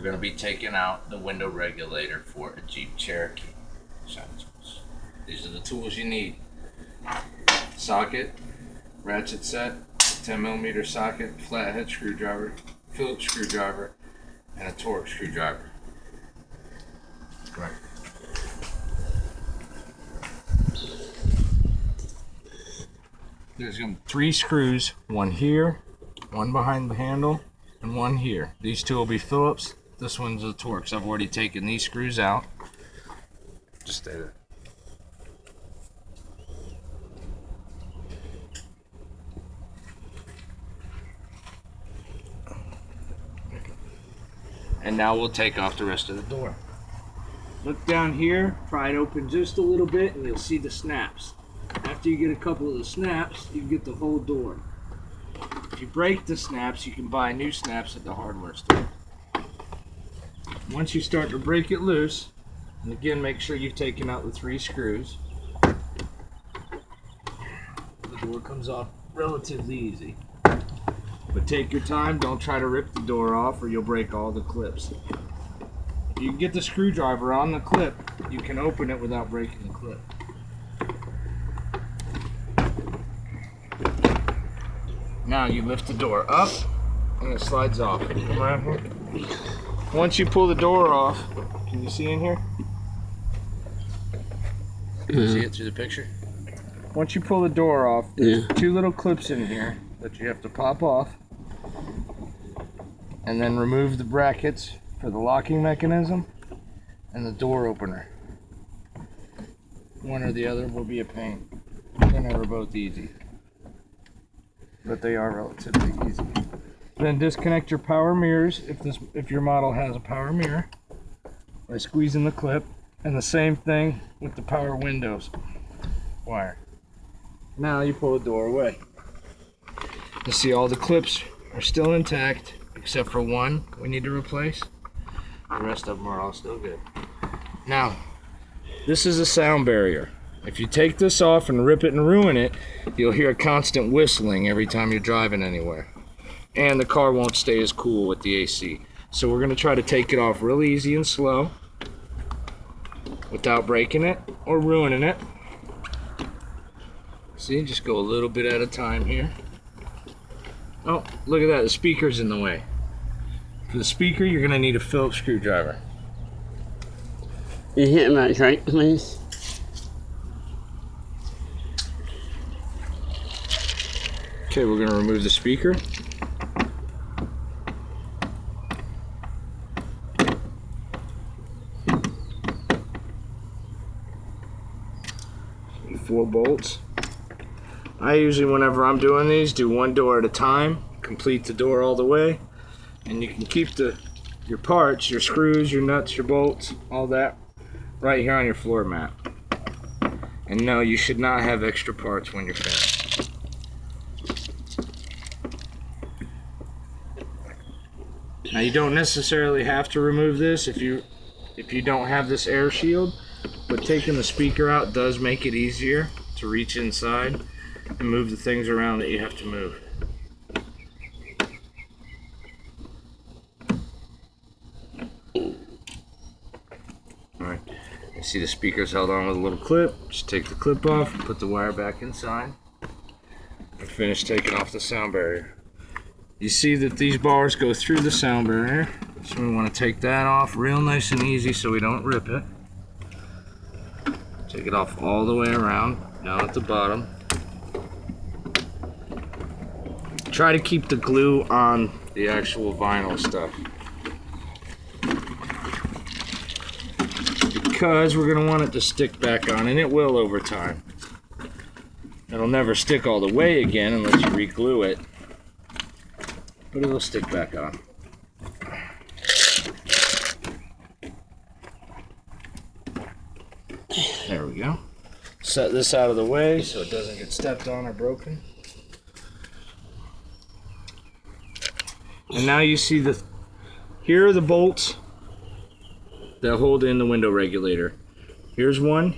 we're going to be taking out the window regulator for a Jeep Cherokee. These are the tools you need. Socket, ratchet set, 10mm socket, flathead screwdriver, Phillips screwdriver, and a Torx screwdriver. Right. There's going to be 3 screws, one here, one behind the handle, and one here. These 2 will be Phillips. This one's a Torx. I've already taken these screws out. Just stay there. And now we'll take off the rest of the door. Look down here, pry it open just a little bit, and you'll see the snaps. After you get a couple of the snaps, you get the whole door. If you break the snaps, you can buy new snaps at the hardware store. Once you start to break it loose, and again, make sure you've taken out the 3 screws. The door comes off relatively easy. But take your time, don't try to rip the door off or you'll break all the clips. If you can get the screwdriver on the clip, you can open it without breaking the clip. Now you lift the door up and it slides off. Come around here. Once you pull the door off, can you see in here? Can you see it through the picture? Once you pull the door off, there's 2 little clips in here that you have to pop off and then remove the brackets for the locking mechanism and the door opener. One or the other will be a pain. They're never both easy, but they are relatively easy. Then disconnect your power mirrors if your model has a power mirror by squeezing the clip, and the same thing with the power windows wire. Now you pull the door away. You see all the clips are still intact except for one we need to replace. The rest of them are all still good. Now, this is a sound barrier. If you take this off and rip it and ruin it, you'll hear a constant whistling every time you're driving anywhere. And the car won't stay as cool with the AC. So we're going to try to take it off real easy and slow without breaking it or ruining it. See, just go a little bit at a time here. Oh, look at that, the speaker's in the way. For the speaker, you're going to need a Phillips screwdriver. You hit that right, please. Okay, we're going to remove the speaker. Four bolts. I usually, whenever I'm doing these, do one door at a time, complete the door all the way, and you can keep your parts, your screws, your nuts, your bolts, all that right here on your floor mat. And no, you should not have extra parts when you're finished. Now you don't necessarily have to remove this if you don't have this air shield, but taking the speaker out does make it easier to reach inside and move the things around that you have to move. Alright, you see the speaker's held on with a little clip. Just take the clip off, put the wire back inside, and finish taking off the sound barrier. You see that these bars go through the sound barrier, so we want to take that off real nice and easy so we don't rip it. Take it off all the way around, down at the bottom. Try to keep the glue on the actual vinyl stuff, because we're going to want it to stick back on, and it will over time. It'll never stick all the way again unless you re-glue it, but it'll stick back on. There we go. Set this out of the way so it doesn't get stepped on or broken. And now you see here are the bolts that hold in the window regulator. Here's one,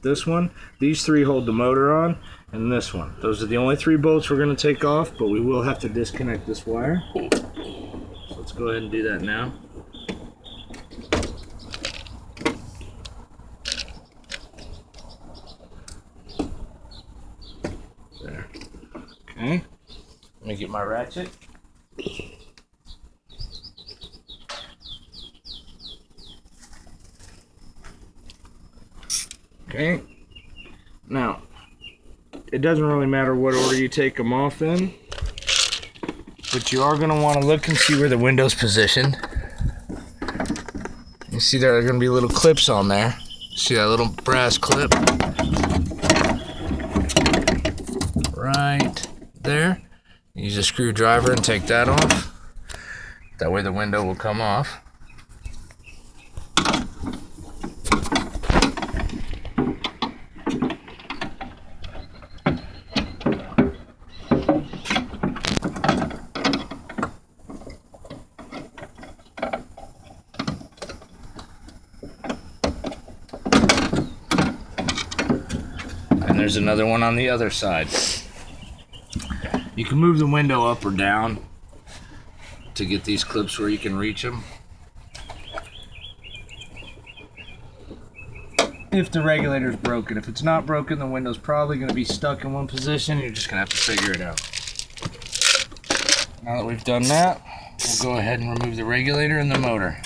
this one. These 3 hold the motor on, and this one. Those are the only 3 bolts we're going to take off, but we will have to disconnect this wire. So let's go ahead and do that now. There. Okay. Let me get my ratchet. Okay. Now, it doesn't really matter what order you take them off in, but you are going to want to look and see where the window's positioned. You see there are going to be little clips on there. See that little brass clip? Right there. Use a screwdriver and take that off. That way the window will come off. And there's another one on the other side. You can move the window up or down to get these clips where you can reach them. If the regulator is broken. If it's not broken, the window's probably going to be stuck in one position. You're just going to have to figure it out. Now that we've done that, we'll go ahead and remove the regulator and the motor.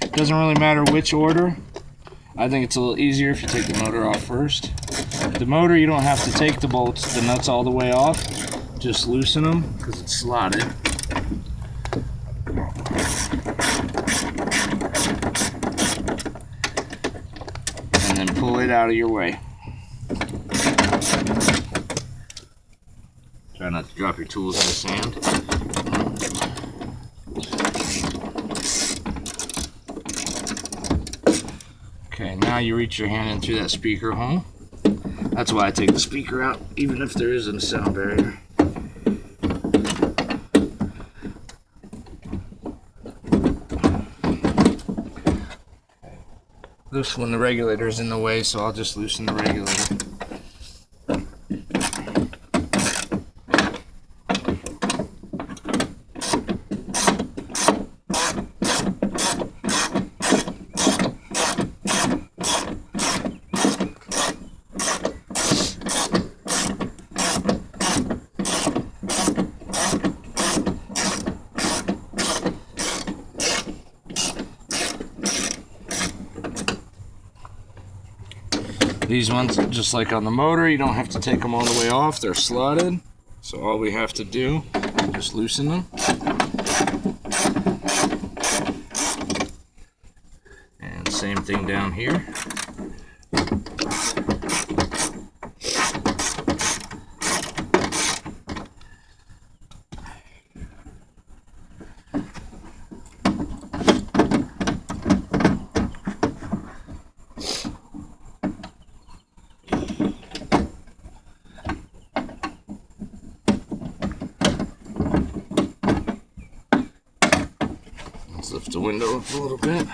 It doesn't really matter which order. I think it's a little easier if you take the motor off first. The motor, you don't have to take the bolts, the nuts all the way off. Just loosen them because it's slotted. And then pull it out of your way. Try not to drop your tools in the sand. Okay, now you reach your hand in through that speaker hole. That's why I take the speaker out, even if there isn't a sound barrier. This one, the regulator is in the way, so I'll just loosen the regulator. These ones, just like on the motor, you don't have to take them all the way off. They're slotted. So all we have to do is just loosen them. And same thing down here. Let's lift the window up a little bit.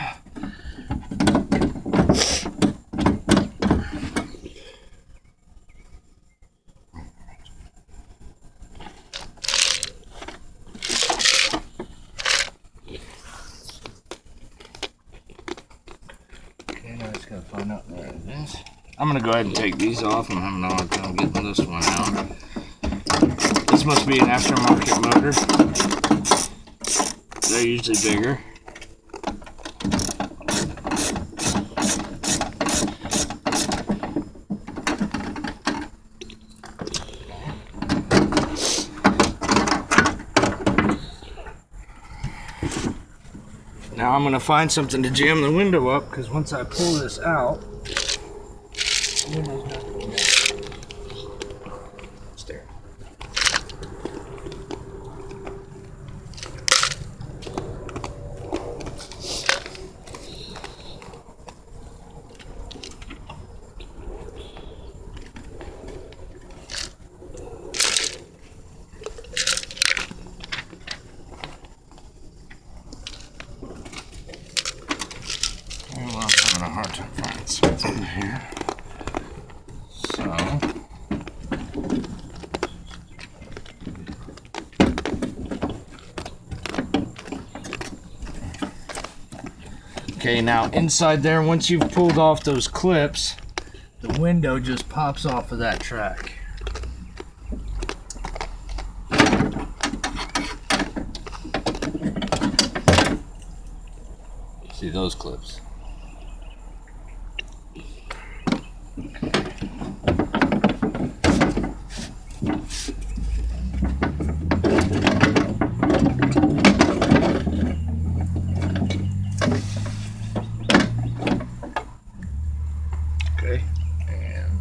Okay, now I just gotta find out where it is. I'm gonna go ahead and take these off. I'm having a hard time getting this one out. This must be an aftermarket motor. They're usually bigger. Now I'm going to find something to jam the window up, because once I pull this out, the window's not going to go down. It's there. Well, I'm having a hard time finding something here. So, Okay, now inside there, once you've pulled off those clips, the window just pops off of that track. See those clips? Okay, and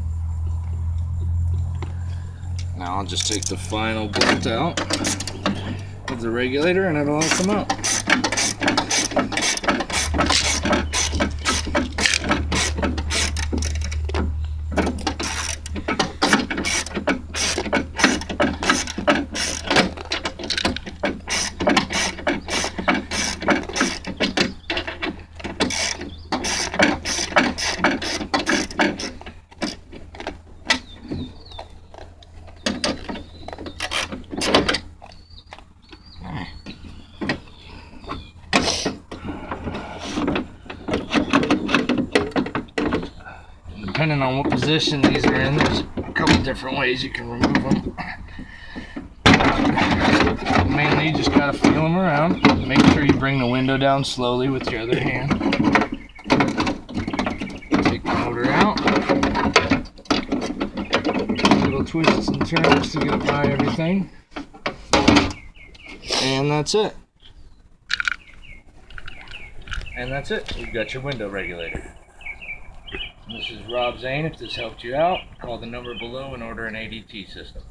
now I'll just take the final bolt out of the regulator and it'll all come out. Depending on what position these are in, there's a couple different ways you can remove them. Mainly you just gotta feel them around. Make sure you bring the window down slowly with your other hand. Take the motor out. Little twists and turns to get by everything. And that's it. And that's it. You've got your window regulator. This is Rob Zane. If this helped you out, call the number below and order an ADT system.